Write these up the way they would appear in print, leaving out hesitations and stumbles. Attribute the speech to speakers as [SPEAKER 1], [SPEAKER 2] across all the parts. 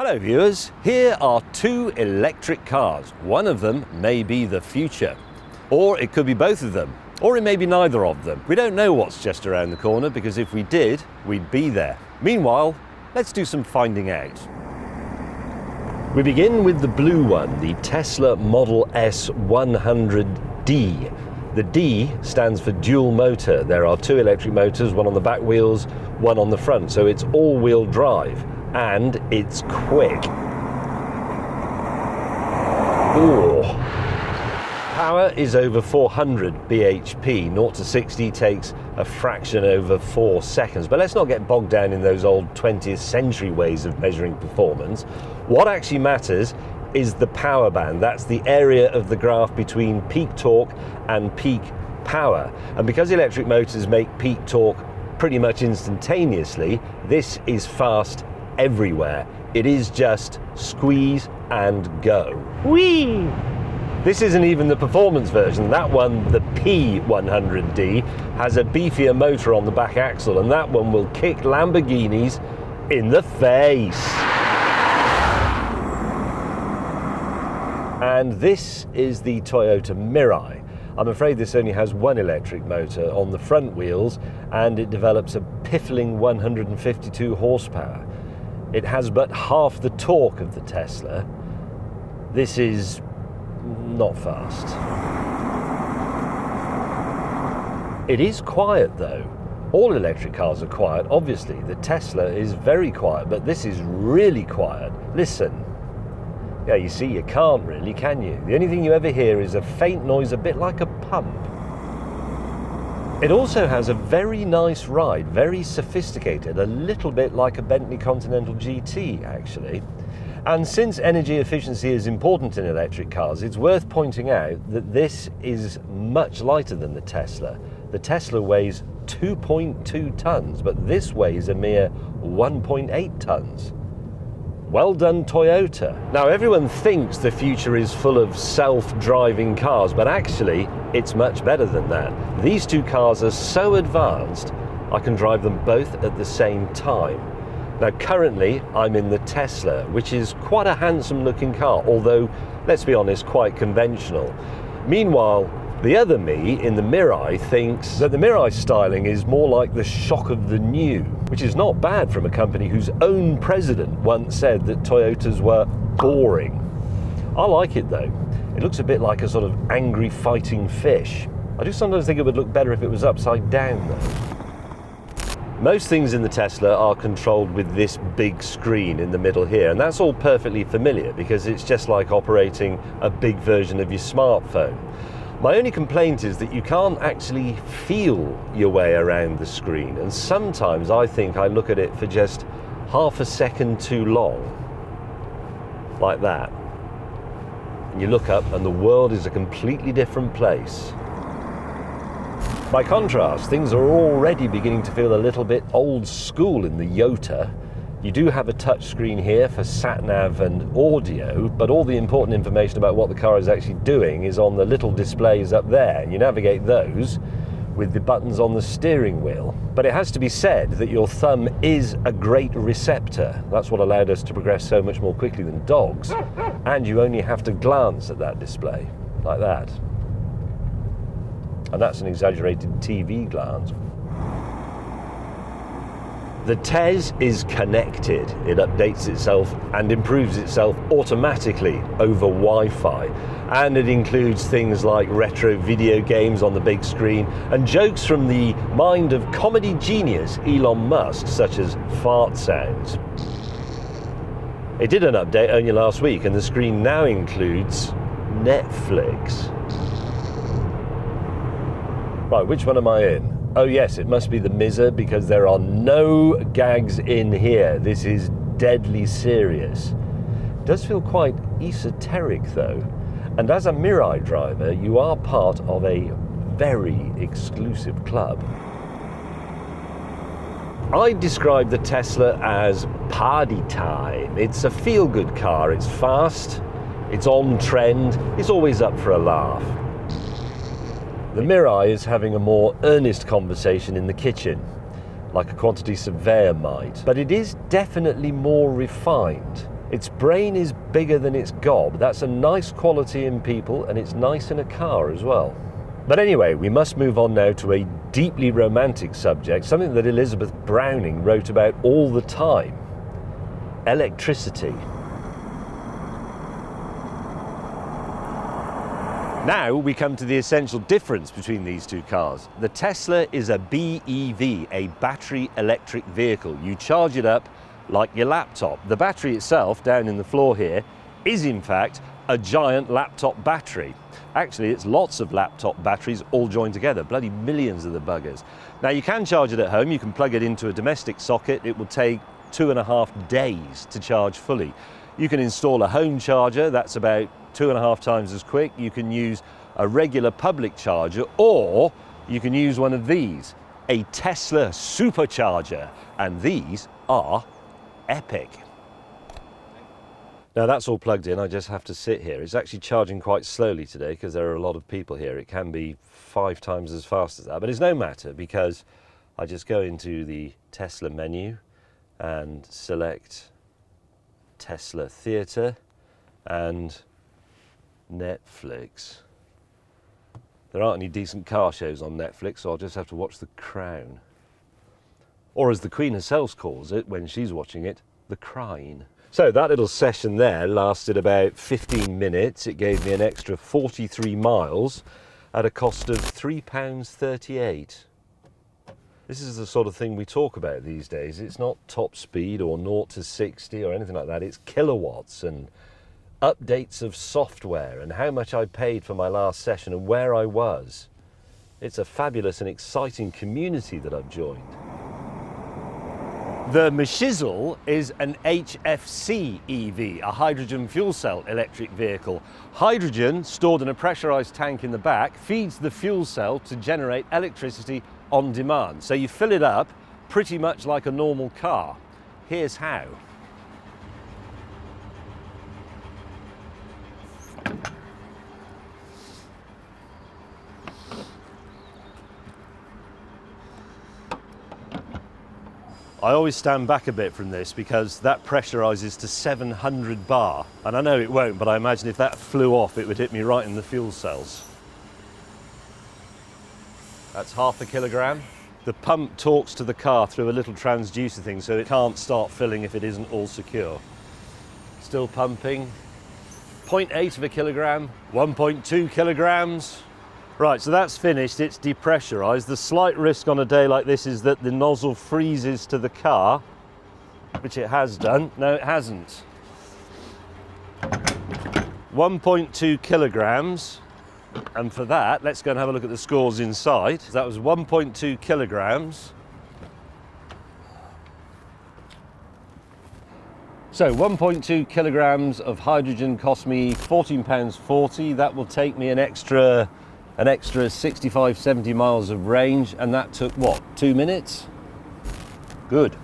[SPEAKER 1] Hello viewers, here are two electric cars. One of them may be the future, or it could be both of them, or it may be neither of them. We don't know what's just around the corner because if we did, we'd be there. Meanwhile, let's do some finding out. We begin with the blue one, the Tesla Model S 100D. The D stands for dual motor. There are two electric motors, one on the back wheels, one on the front, so it's all-wheel drive. And it's quick. Ooh. Power is over 400 bhp. 0 to 60 takes a fraction over 4 seconds. But let's not get bogged down in those old 20th century ways of measuring performance. What actually matters is the power band. That's the area of the graph between peak torque and peak power. And because electric motors make peak torque pretty much instantaneously, this is fast everywhere. It is just squeeze and go. Whee! This isn't even the performance version. That one, the P100D, has a beefier motor on the back axle, and that one will kick Lamborghinis in the face. And this is the Toyota Mirai. I'm afraid this only has one electric motor on the front wheels, and it develops a piffling 152 horsepower. It has but half the torque of the Tesla. This is not fast. It is quiet though. All electric cars are quiet, obviously. The Tesla is very quiet, but this is really quiet. Listen. Yeah, you see, you can't really, can you? The only thing you ever hear is a faint noise, a bit like a pump. It also has a very nice ride, very sophisticated, a little bit like a Bentley Continental GT actually. And since energy efficiency is important in electric cars, it's worth pointing out that this is much lighter than the Tesla. The Tesla weighs 2.2 tons, but this weighs a mere 1.8 tons. Well done, Toyota. Now, everyone thinks the future is full of self-driving cars, but actually, it's much better than that. These two cars are so advanced, I can drive them both at the same time. Now, currently, I'm in the Tesla, which is quite a handsome-looking car, although, let's be honest, quite conventional. Meanwhile, the other me in the Mirai thinks that the Mirai styling is more like the shock of the new, which is not bad from a company whose own president once said that Toyotas were boring. I like it though. It looks a bit like a sort of angry fighting fish. I do sometimes think it would look better if it was upside down though. Most things in the Tesla are controlled with this big screen in the middle here, and that's all perfectly familiar because it's just like operating a big version of your smartphone. My only complaint is that you can't actually feel your way around the screen, and sometimes I think I look at it for just half a second too long, like that. And you look up and the world is a completely different place. By contrast, things are already beginning to feel a little bit old school in the Toyota. You do have a touch screen here for sat-nav and audio, but all the important information about what the car is actually doing is on the little displays up there, and you navigate those with the buttons on the steering wheel. But it has to be said that your thumb is a great receptor. That's what allowed us to progress so much more quickly than dogs, and you only have to glance at that display, like that. And that's an exaggerated TV glance. The TES is connected. It updates itself and improves itself automatically over Wi-Fi. And it includes things like retro video games on the big screen and jokes from the mind of comedy genius Elon Musk, such as fart sounds. It did an update only last week, and the screen now includes Netflix. Right, which one am I in? Oh yes, it must be the Mizza because there are no gags in here. This is deadly serious. It does feel quite esoteric though. And as a Mirai driver, you are part of a very exclusive club. I describe the Tesla as party time. It's a feel-good car. It's fast, it's on trend, it's always up for a laugh. The Mirai is having a more earnest conversation in the kitchen, like a quantity surveyor might, but it is definitely more refined. Its brain is bigger than its gob. That's a nice quality in people, and it's nice in a car as well. But anyway, we must move on now to a deeply romantic subject, something that Elizabeth Browning wrote about all the time: electricity. Now we come to the essential difference between these two cars. The Tesla is a BEV, a battery electric vehicle. You charge it up like your laptop. The battery itself, down in the floor here, is in fact a giant laptop battery. Actually, it's lots of laptop batteries all joined together, bloody millions of the buggers. Now, you can charge it at home. You can plug it into a domestic socket. It will take 2.5 days to charge fully. You can install a home charger. That's about 2.5 times as quick. You can use a regular public charger, or you can use one of these, a Tesla supercharger, and these are epic. Now that's all plugged in. I just have to sit here. It's actually charging quite slowly today because there are a lot of people here. It can be 5 times as fast as that, but it's no matter because I just go into the Tesla menu and select Tesla Theatre and Netflix. There aren't any decent car shows on Netflix, so I'll just have to watch The Crown. Or as the Queen herself calls it when she's watching it, The Crine. So that little session there lasted about 15 minutes. It gave me an extra 43 miles at a cost of £3.38. This is the sort of thing we talk about these days. It's not top speed or 0 to 60 or anything like that. It's kilowatts and updates of software and how much I paid for my last session and where I was. It's a fabulous and exciting community that I've joined. The Mashizzle is an HFC EV, a hydrogen fuel cell electric vehicle. Hydrogen, stored in a pressurized tank in the back, feeds the fuel cell to generate electricity on demand. So you fill it up pretty much like a normal car. Here's how. I always stand back a bit from this because that pressurizes to 700 bar. And I know it won't, but I imagine if that flew off, it would hit me right in the fuel cells. That's 0.5 kilogram. The pump talks to the car through a little transducer thing, so it can't start filling if it isn't all secure. Still pumping. 0.8 of a kilogram, 1.2 kilograms. Right, so that's finished, it's depressurized. The slight risk on a day like this is that the nozzle freezes to the car, which it has done. No, it hasn't. 1.2 kilograms. And for that, let's go and have a look at the scores inside. So that was 1.2 kilograms. So 1.2 kilograms of hydrogen cost me £14.40. That will take me an extra 65, 70 miles of range, and that took what, 2 minutes? Good.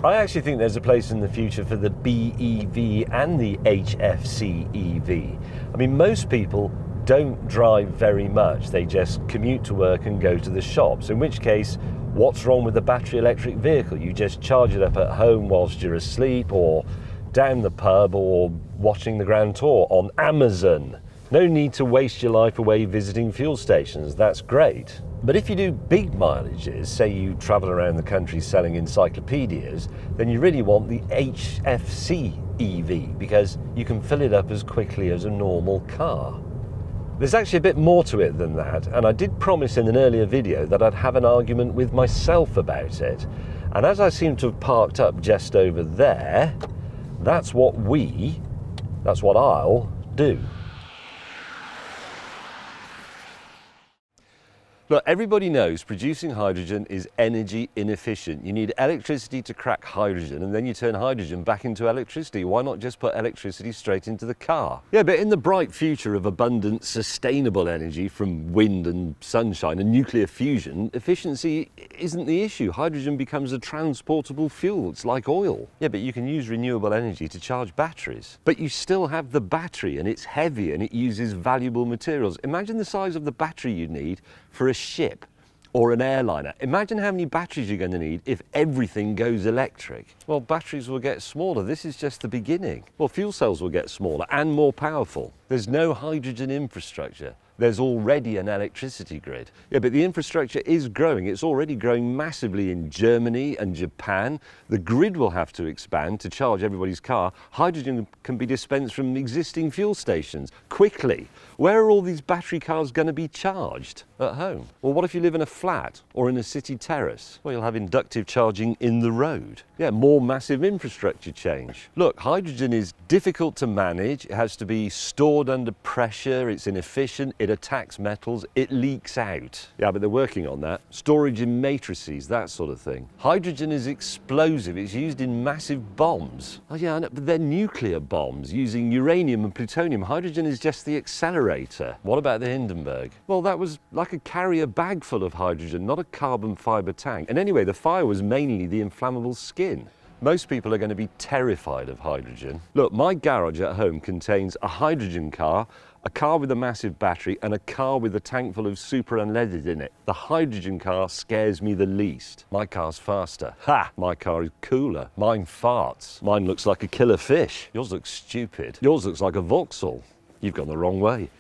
[SPEAKER 1] I actually think there's a place in the future for the BEV and the HFC EV. I mean, most people don't drive very much. They just commute to work and go to the shops, in which case, what's wrong with the battery electric vehicle? You just charge it up at home whilst you're asleep, or down the pub, or watching the Grand Tour on Amazon. No need to waste your life away visiting fuel stations. That's great. But if you do big mileages, say you travel around the country selling encyclopedias, then you really want the HFC EV because you can fill it up as quickly as a normal car. There's actually a bit more to it than that, and I did promise in an earlier video that I'd have an argument with myself about it. And as I seem to have parked up just over there, that's what I'll do. Look, everybody knows producing hydrogen is energy inefficient. You need electricity to crack hydrogen, and then you turn hydrogen back into electricity. Why not just put electricity straight into the car? Yeah, but in the bright future of abundant, sustainable energy from wind and sunshine and nuclear fusion, efficiency isn't the issue. Hydrogen becomes a transportable fuel. It's like oil. Yeah, but you can use renewable energy to charge batteries. But you still have the battery, and it's heavy and it uses valuable materials. Imagine the size of the battery you'd need for a ship or an airliner. Imagine how many batteries you're going to need if everything goes electric. Well, batteries will get smaller. This is just the beginning. Well, fuel cells will get smaller and more powerful. There's no hydrogen infrastructure. There's already an electricity grid. Yeah, but the infrastructure is growing. It's already growing massively in Germany and Japan. The grid will have to expand to charge everybody's car. Hydrogen can be dispensed from existing fuel stations quickly. Where are all these battery cars going to be charged? At home. Well, what if you live in a flat or in a city terrace? Well, you'll have inductive charging in the road. Yeah, more massive infrastructure change. Look, hydrogen is difficult to manage. It has to be stored under pressure. It's inefficient. It attacks metals. It leaks out. Yeah, but they're working on that. Storage in matrices, that sort of thing. Hydrogen is explosive. It's used in massive bombs. Oh yeah, but they're nuclear bombs using uranium and plutonium. Hydrogen is just the accelerator. What about the Hindenburg? Well, that was like a carrier bag full of hydrogen, not a carbon fiber tank. And anyway, the fire was mainly the inflammable skin. Most people are going to be terrified of hydrogen. Look, my garage at home contains a hydrogen car, a car with a massive battery, and a car with a tank full of super unleaded in it. The hydrogen car scares me the least. My car's faster. Ha! My car is cooler. Mine farts. Mine looks like a killer fish. Yours looks stupid. Yours looks like a Vauxhall. You've gone the wrong way.